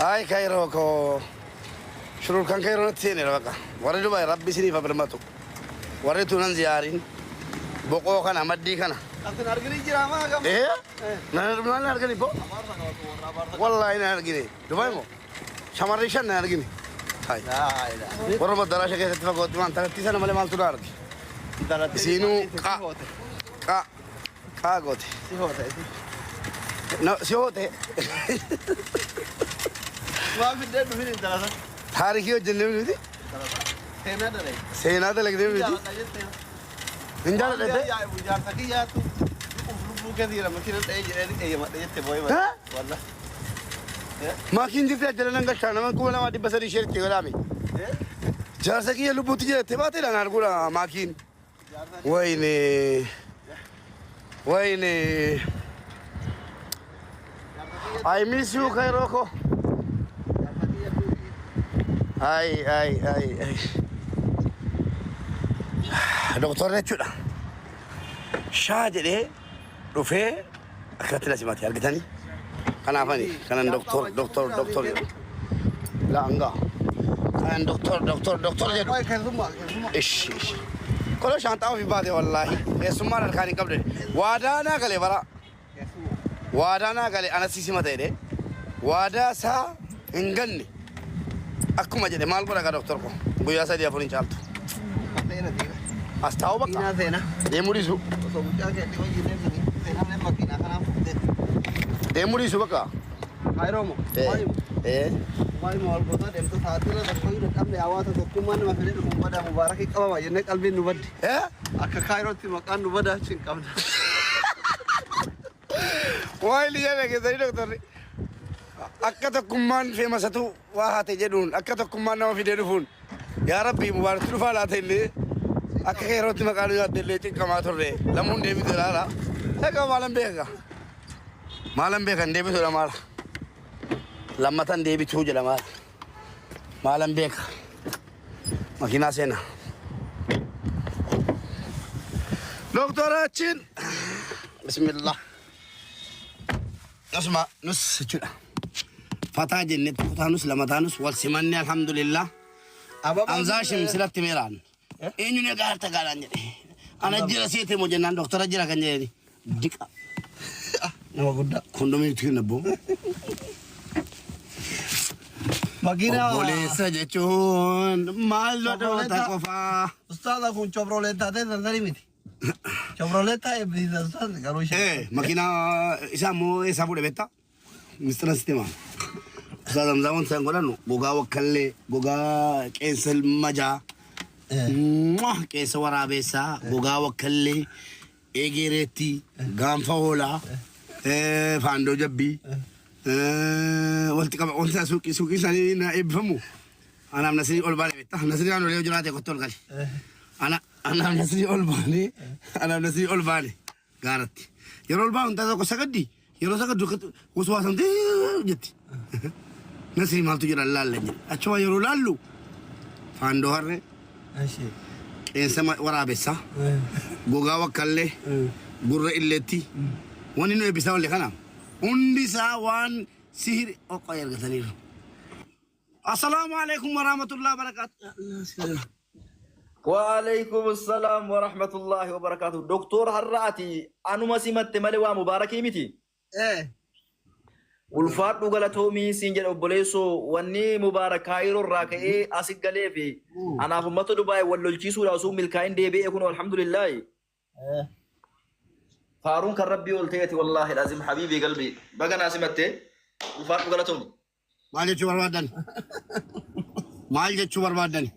هاي كايروكو شرور كان كايرو نتسيني بقى وريدو باي ربي سني فبرماتو وريتو ننزيارين بقو كان أمدي كان أنت نارجني جرا ما كم إيه نارجني بو والله نارجني دبي مو شماريشان نارجني هاي ورما دراسة كده تفقد ما أنت تيسان ماله مال تدارك سينو كا غوتي سيهوته ما في دين في الدراسة تاريخيو جنبي دي سينا ده لقدي دي نجار ده يا ابو جار تكي يا تو لو كثير ما كنا اي ما يتبوي والله ما كنت جلنا نغشانا ما كنا ما دي بسري شير كلامي جارسكي لو بوتي تباتي لا نقول ما كين ويني I miss you Kairoko ay دكتور نتشودا شاجري رفع أكتر سماتي أرجعني أنا فاني كان دكتور لا أنجا كان دكتور جدو إيش كل شيء أنت في بعضه والله يسمى الخاني قبل وادانا قلي برا وادانا قلي أنا سيسي ما تيري وادا سا إنجني أكو ما جدي مال برا دكتور كو بيا سادي أفوني شالتو أستاو بقى ديموريسو ديموريسو بقى خيرومو ماي مال بوتا دم تو ساتيلا دكوي رقم لي اواتا دكومان ما فيل مبدا مبارك قبا ينه قلبي نبد اك خيروتي مكان نبدا شين قبل وايلي يا كده دكتور أكتر كمان في مساتو واحد يجدون أكتر كمان ما في ديرفون يا ربي مبارك تلفا تيلي أكيد روتي مكانو يا تيلي كما توري لمون ديبي تلا هكا مالم بيكا ديبي تلا مال لما تان ديبي توجه لمال مالم بيكا ماكينا سينا دكتور أتشين بسم الله اسمع نص شولا فتا جنة فتا نص لما تانوس والسماني الحمد لله أنزاشم سلطة ميران إني نقارت قالان جدي أنا جرسيت مجنان دكتور جرا كان جدي ديكا نما قدا كوندومي تيجي نبو ماكينا بوليس جتون مال لو تكوفا أستاذ أكون شبروليتا ده تنتظري ميتي شبروليتا يبدي أستاذ كاروش ماكينا إسامو إسامو دبيتا مستر سيستما أستاذ أمزاون سانغولانو بوغا وكالي بوغا كيسل مجا كيس ورابيسا بوغا وكالي إيجيرتي غامفاولا فاندو جبي والتقى أنت سوقي ساني نائبهم أنا من نسري أولباني بيتا نسري أنا ليه جراتي قطول قالي أنا من نسري أولباني أنا من نسري أولباني قارتي يرو أولبان أنت ذاك سكدي يرو سكدي وسواسن دي جتي نسري مال تجرا لالله أشوا يرو لالو فاندو هره أشي إنسان ورابيسا بوغا وكالي غورة إلتي واني نو بيساول لكنا undi sawan sihir okoyar gatanir assalamualaikum warahmatullahi wabarakatuh وعليكم السلام ورحمة الله وبركاته دكتور هراتي أنا ما سمعت ملوا مباركي متي والفات نقولتهمي سنجل أبوليسو واني مبارك هايرو راكئ أسيقلي في أنا فمتو دبي واللجيسو لأسوم ملكاين دي بي يكون الحمد لله فارون كربي والتيتي والله لازم حبيبي قلبي بقى ناس متى والفات نقولتهمي ما جت شو بربادن ما جت شو بربادن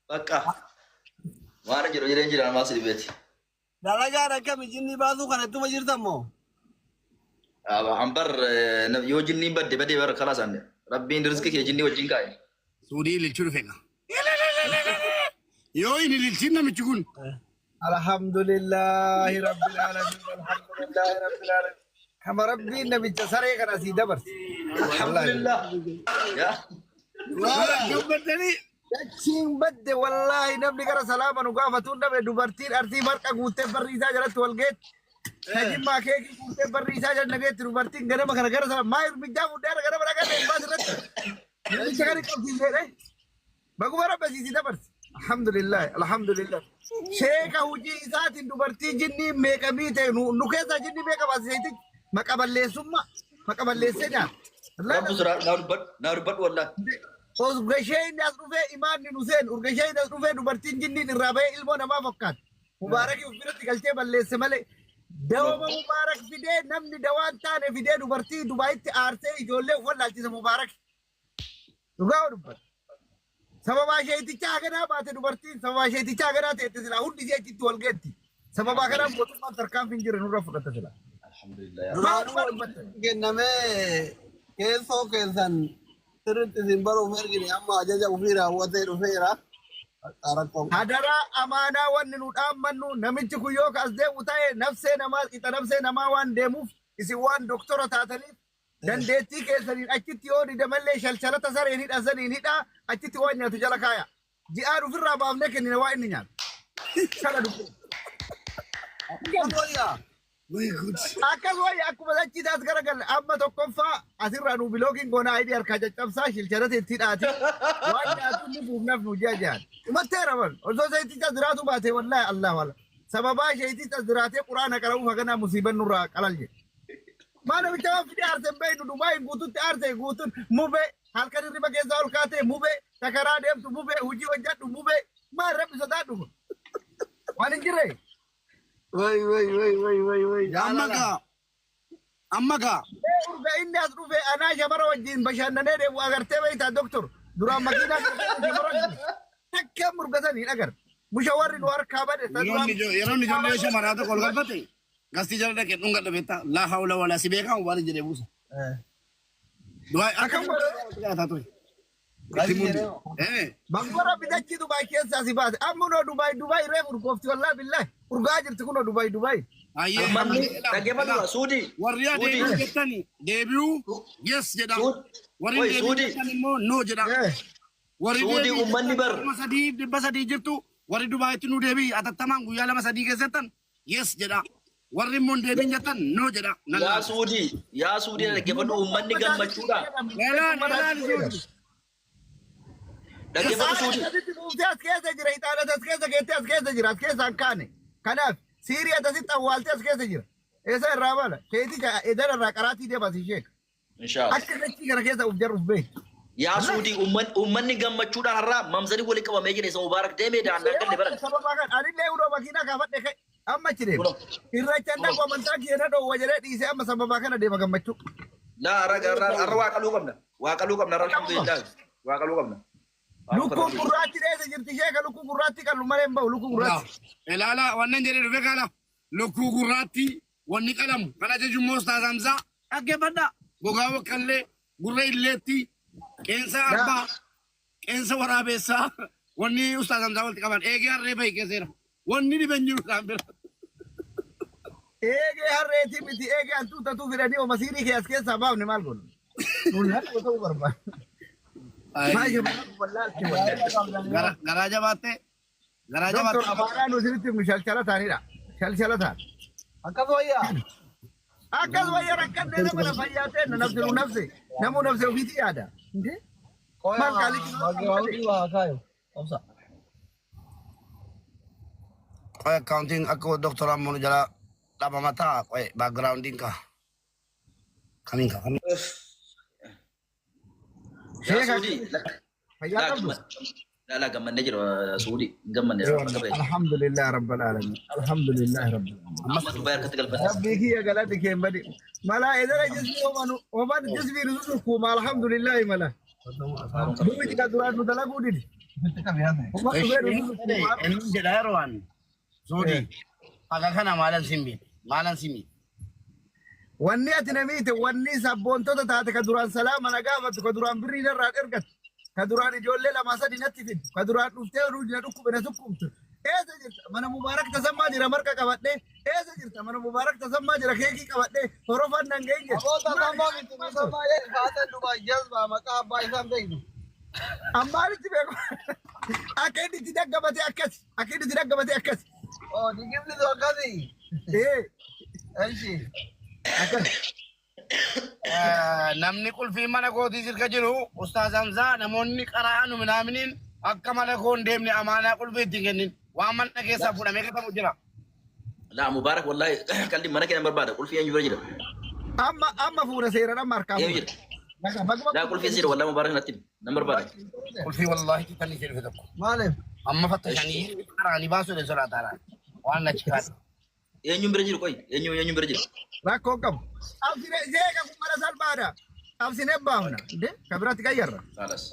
بقى وانا جرو جرا ما سي بيتي لا جارا كم جني بازو كان تو مجرتمو أمبر يو جني بدي بر خلاص عندي ربي رزقك يا جني وجين كاي سودي للشنو فينا يو إني للشنو متشكون الحمد لله رب العالمين الحمد لله رب العالمين كما ربي النبي تسري كان سيدا برس الحمد لله يا والله جبتني يكين بد والله نبي كرا سلاما وقافتون نبي دوبرتين أرتي مرقا قوتي بريزا جلت والقيت Najin maa keekii guutee barri isaa jala nageetti dubartiin ganama kana gara sana maa hirmichaa fuudhee ganama dhaqee eebbaa irratti. Namicha kan hin qabsiisee baguma rabbasiisii dabarse. Alhamdulillah alhamdulillah. Sheeka hojii isaatiin dubartii jinnii meeqamii ta'e nu keessaa jinnii meeqa baasiseeti maqaballeessee nyaata. Rabbu sura na rubbat wallah. Urgasheen as dhufee imaanni Huseen urgasheen as dhufee dubartiin jinniin irraa bahee ilmoo namaa fakkaata. Mubaarakii of biratti galchee balleesse malee. Dawama Mubaarak fidee namni dawaan taane fidee dubartii Dubaayitti aarsee ijoollee wallaalchisa Mubaarak. Dhugaa dubbata. Sababa isheetichaa haganaa baate dubartiin sababa isheetichaa haganaa ta'etti silaa hundi ishee achitti wal geetti. Sababa kanaan mootummaan tarkaanfii hin jirre nurra fudhata silaa. Alhamdulillah. Kennamee keessoo keessan sirriitti isin baruuf ergine amma ajaja ofii raawwatee dhufeera. Hadara amaanaa wanni nu dhaammannu namichi kun yoo kaas deemu ta'e nafsee namaa waan deemuuf isin waan doktora taataniif dandeettii keessaniin achitti yoo didamallee shalshalata sareen hidhasaniin hidhaa achitti waan nyaatu jala kaaya. Ji'aan ofirraa baafnee kennine waa inni nyaatu. Kana dhufu. Akkas wayya akkuma achiitaas garagalle amma tokkoffaa asirraa nu bilookiin goonaa hidhii harkaa caccabsaa shilchalata itti hidhaati. Waan nyaatu inni buufnaaf nu ji'a ji'aan. Matteera bal osoo seeticha ziraatu baate wallahi Allah wala. Sababaa seeticha ziraatee quraana qara'uuf haganaa musiiban nurraa qalal jedhe. Mana bicha fide aarse baynu Dubai guututti aarse guutun mube halkan irriba keessa ol kaatee mube takaraa deemtu mube hojii hojjadhu mube maal rabbi sodaadhu. Waan hin jirre. Way. Amma gaa. Urga inni as dhufe anaa shamara wajjin bashannanee deemu agartee beektaa doktor duraan makiinaa shamara wajjin akka murgatanii agar. Mushawarri nu harkaa bade. Yeroo ni ijoollee shamaraa tokko ol galfate. Gasti jala dhaqee dhunga dhabeetta laa hawla walaa si beekaa waan jedhee buusa. Du'aa akkam godhaa ture. Bangora bidachi Dubai keessa si baase amma no Dubai reef urgoofti wallahi billahi urgaa jirti kun Dubai. Ayyee dhaggeeffatu Suudi. Warri adeemu jettanii deebi'uu yes jedha. Warri deebi'uu jettan immoo no jedha. Warri Suudi ummanni bar. 300 jirtu warri Dubaayitti nu deebi'i atattamaan guyyaa 2-3 keessattan yes jedha. Warri immoo deebiin jettan no jedha. Yaa Suudi dhaggeeffatu ummanni gammachuudha. Dhaggeeffatu Suudi. As keessa jira Itaaliyaa as keessa geettee as keessa jira as keessa hin kaane. Kanaaf Siiriyaa asitti awwaaltee as keessa jira. Eessa irraa bala keetii edara irraa qaraatii deebasi ishee. Inshallah. Akka dachii kana keessa uf jarruuf beeku. Yaa Suudi ummanni gammachuudhaan har'aa mamsanii walii qabamee jira isa Mubaarak deemee daandii galle baran. Sababa kan anillee udoo makiinaa kaafadhe kai amma achi deema. Irracha dhaqu amantaa keenya dhoowwa jedhee dhiisee amma sababa kana deema gammachuu. Laa har'a waaqaluu qabna. Waaqaluu qabna alhamdulillah. Waaqaluu qabna. Lukkuu gurraatti dheessa jirti ishee ka lukkuu gurraatti qallu malee hin bahu lukkuu gurraatti. Ilaala wannan jedhee dhufe kaala lukkuu gurraatti wanni qalamu kana jechuun immoo taasamsaa dhaggeeffadha gogaa waqqallee gurra illeetti qeensa arbaa qeensa waraabessaa wanni ustaasamsaa walitti qaban eegee harree bahi keesseera wanni dhiben jiru isaan bira. Eegee harreetii miti eegee hantuutatuu fidanii oma siirii kee as keessaa baafne maal godhu. Nulli harka ta'uu barbaada. Garaa jabaattee. Doktor afaanaa nu sirriitti nu shalshalatanidha. Shalshalataan. Akkas wayyaa rakkannee nama na fayyaatee nafsi nu nafse namuu nafse ofiitii yaada. Maal qoy accounting akka doktor ammoo jala dhaba mataa qoy backgrounding ka. Kamiin ka kamiin. Yaa Suudi. لا قمنا نجر سعودي قمنا الحمد لله رب العالمين الحمد لله رب العالمين بارك تقلب ربك يا قلاتك يا بدي ملا اذا جسمي ومن جسمي رزقكم الحمد لله ملا دوي كدرات متلاقو دي ان جدايروان سعودي aga kana malan simbi wanni ati namiite wanni sabboontoota taate ka duraan salaama nagaafatu ka duraan birrii irraa ergatu ka duraan ijoollee lama sadi natti fidu ka duraan dhuftee ruujina dhukkubina sukkumtu eessa jirta mana Mubaarak tasammaa jira marqa qabadhe eessa jirta mana Mubaarak tasammaa jira keekii qabadhe horofan dangeen jira ammaanitti beeku akka inni itti daggabate akkasi akka inni itti daggabate akkasi digimni akkasi ايشي اكل namni qulfii mana kootii sirka jiru Ustaaz Hamzaa namoonni qara'anu minaaminiin akka mana koon deemne amaanaa qulfii itti kennin waan mana keessaa fudhamee katamu jira. لا مبارك والله قال لي مرة كده نمبر بعد قول في أنجو برجله اما فورا سيرا نمر كام يجي لا قول في زيرو والله مبارك نتيم نمبر بعد qulfii wallaahi kitani jedhu tokko مالهم amma fattashanii qara'anii baasuu de sodaa taaraan waan achi kaasa. أنجو برجله كوي أنجو برجله راكو كم ابسي زيك كمرا سالبادا ابسي نباهنا دي كبرات غير خلاص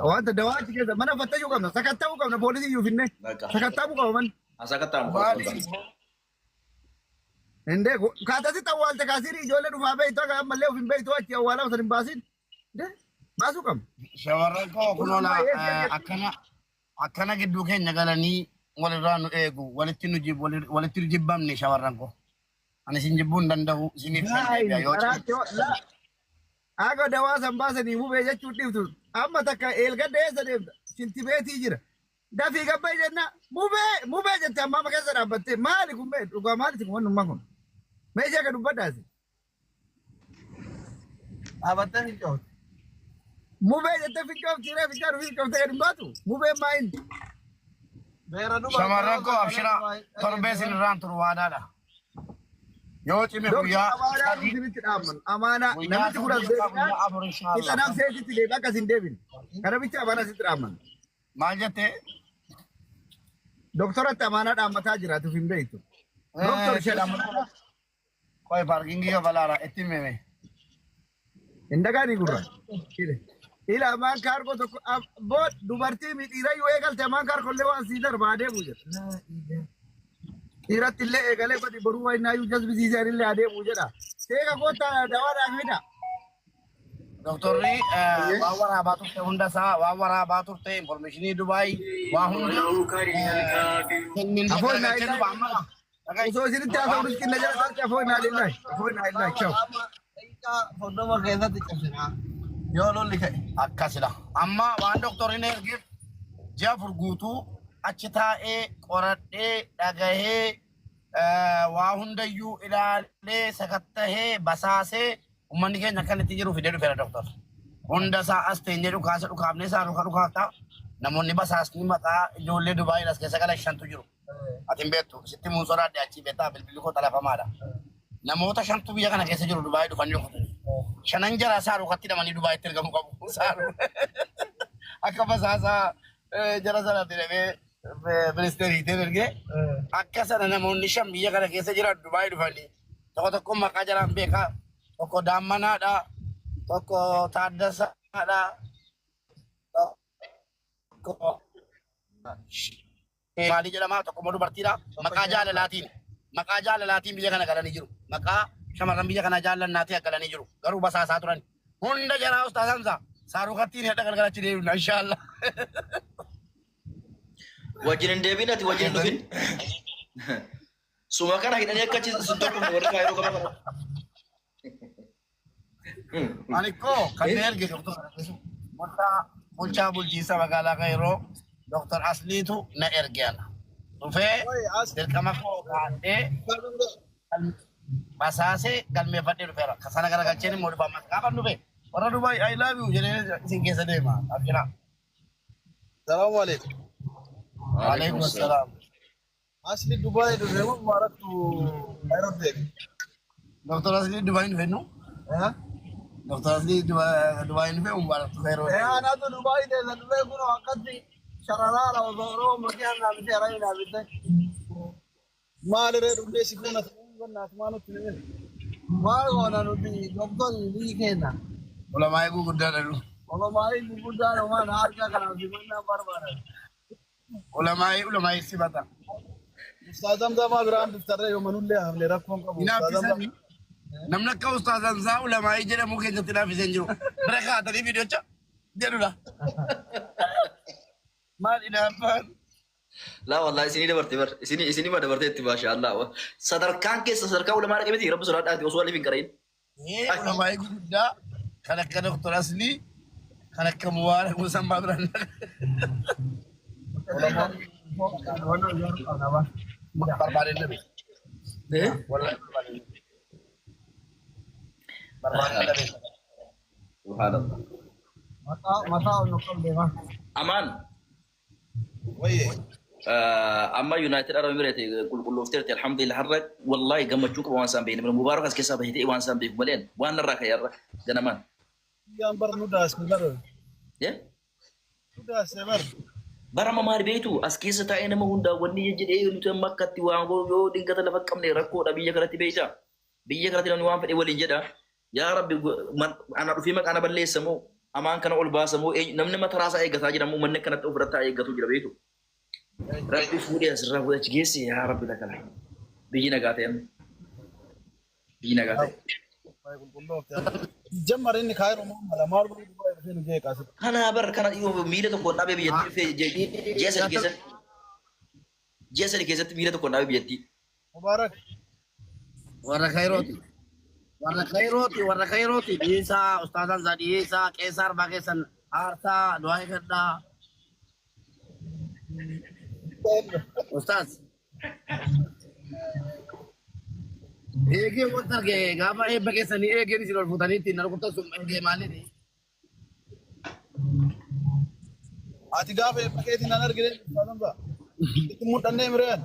وانت دواتي كذا ما انا فتشوا كم سكتوا كم بوليس يوفينه سكتوا كم من أساكت تام عندك كاتاتي توالت كاسيري جوله دفا بيتو كم مليو في بيتو اتي ولا وسن باسين ده باسو كم shamarran koo kunola akkana gidduu keenya galanii walirraa nu eegu walitti nu jibbamne shamarran koo ani isin jibbuu hin danda'u isiniif لا لا اغا دوا سنباسني مو بيجچو ديفتو اما تكا الغا ديسا ديفتا سنتي بيتي جرا دافي غبا جنا مو بي جنت اما ما كسر ابت مالي كوم بيت وغا مالي تكون ما كون ميجا كدو بداسي ابت في مو بي جنت في كوم تيرا في كارو في كوم تكن باتو مو بي ماين shamarran koo abshira torbee isin irraan turu waadaadha yoo cime guyyaa امانه نمت كورا اذا نام سيتي تي بقى سين ديفين كره بيتي امانه سيترامن maal jettee دكتور امانه دامتا جراتو فين بيتو دكتور شلام koy parkingii yoo balaara itti meme indagani gurra ila man kargo to bot dubarti mi ira yo egal te man kargo le wan sidar baade buje ira tille egale ko di boru wai na yu jazbi zizari le ade buje da tega ko ta dawara hida doktorri waa waraabaa turte hunda isaa waa waraabaa turte informationii Dubaay waa hunda afoi na ila so sirin ta so riskin na jara ta afoi na lillahi ciao fodoma keza ti chasina yoo lolli ka'e akkasidha amma waan doktorriin ergeef ji'a furguutuu achi taa'ee qoradhee dhagahee waa hundayyuu ilaalee sakattahee basaasee ummanni keenya akkanitti jiru fidee dhufeera doktor hunda isaa as teenyee dhukaasa dhukaafnee isaa dhukaafta namoonni basaasni maqaa ijoollee Dubaayii as keessa gala shantu jiru atin beektu sitti muun sodaadhe achii beektaa bilbilli koo xalafamaadha namoota shantu biyya kana keessa jiru Dubaayii dhufanii dhufatu shanan jara saaruu katti dhamanii Dubaayitti ergamu qabu saaruu akka basaasaa jara sanaatti dhabee ministeeriitiin ergee akka sana namoonni shan biyya kana keessa jiran Dubaayii dhufanii tokko maqaa jaraan beekaa tokko Daammanaadha tokko Taaddasaadha tokko maalii jedhama tokko dubartiidha maqaa jaalalaatiin biyya kana galanii jiru maqaa shamarran biyya kana jaallannaatii galanii jiru garuu basaasaa turan hunda jaraa Ustaaz Hamzaa saaruu kattiin hedha galgalachi deebina inshaallah wajjin deebinati wajjin dhufin suma kana hidhanii akka tokko warri kaayiroo qaba ani koo kan erge doktor bulchaa bulchiinsa magaalaa Kaayiroo doktor Asliitu na ergeana dhufee dirqama koo kaadhee basaasee galmeeffadhee dhufeera kasana garagalcheen immoo dhufama gaafa dhufe warra Dubaay I love you jedhee isin keessa deema abjira salaamu alaykum waalaikum assalaam asli Dubaay dhufe moo marattu Kaayiroo deebi doktor Asli Dubaay dhufe nu doktor Asli Dubaay dhufe marattu Kaayiroo ana to Dubaay de dhufe kuno akkatti shararaara ozoro makiyan na bite arai na bite maalere dhufe sikuna naat maanu tinin maal goona nuti doktor ni keena ulamaa'ee gurguddaadha nu ulamaa'ee gurguddaadha waan harka kana simannaa barbaada ulamaa'ee sibata Ustaaz Hamzaa maa biraan duftarree yoo manullee hafne rakkoon qabu inaafisanii namni akka Ustaaz Hamzaa ulamaa'ee jedhamu keenyatti inaafiseen jiru bira kaatanii viidiyoocha jedhudha maal inaafaan لا والله سنين دبرت بر سنين ما دبرت ما شاء الله صدر كان كيس صدر كان ولا ما ركبتي رب سرعة أنت وصل لي في كرين ulamaa'ee gurguddaa kan akka doktor Aslii kan akka Mubarak Musammaa biraan barbaadeen dhabe إيه؟ والله سبحان الله. متى نقول لي أمان وي أما يونايتد أرب إمارات كل افترت الحمد لله حرك والله قام تشوك وان سام بين من مبارك أسكت سبه هتي وان سام بيك ملين وان الرك يا رك جنامان يان بر نوداس بر يا نوداس بر برا ما بيتو أسكت ستا إنما هوندا وني يجد إيه نتوم مكة تيوان غو يو دين كذا لفت كم نيركو ربي يكرت بيتا بيكرت لاني وان في أول جدا يا ربي أنا في مك أنا بللي سمو أمان كنا أول باس سمو نمني ما تراسا إيه قطع جدا مو منك كانت أوفرتا إيه قطع جدا بيتو ربي فودي أسرع فودي تجيسي يا ربي لك الحمد بيجينا قاتين بيجينا قاتين جمر اني خير ما مال فين جاي كاسب أنا بر كان يو ميلة تكون نبي بيجي في جيسن كيسن جيسن كيسن ميلة تكون نبي بيجي مبارك ورا خيروتي ورا خيروتي ديسا استاذان زاديسا كيسار باكسن آرتا دعاء كرنا استاذ ايجي وتر के गाबा ए बकेसन ए गेरी सिर फुतानी तीन को तो सुम के माने दे ati gafe paketi nanar gire fadamba itti mudhanne mireen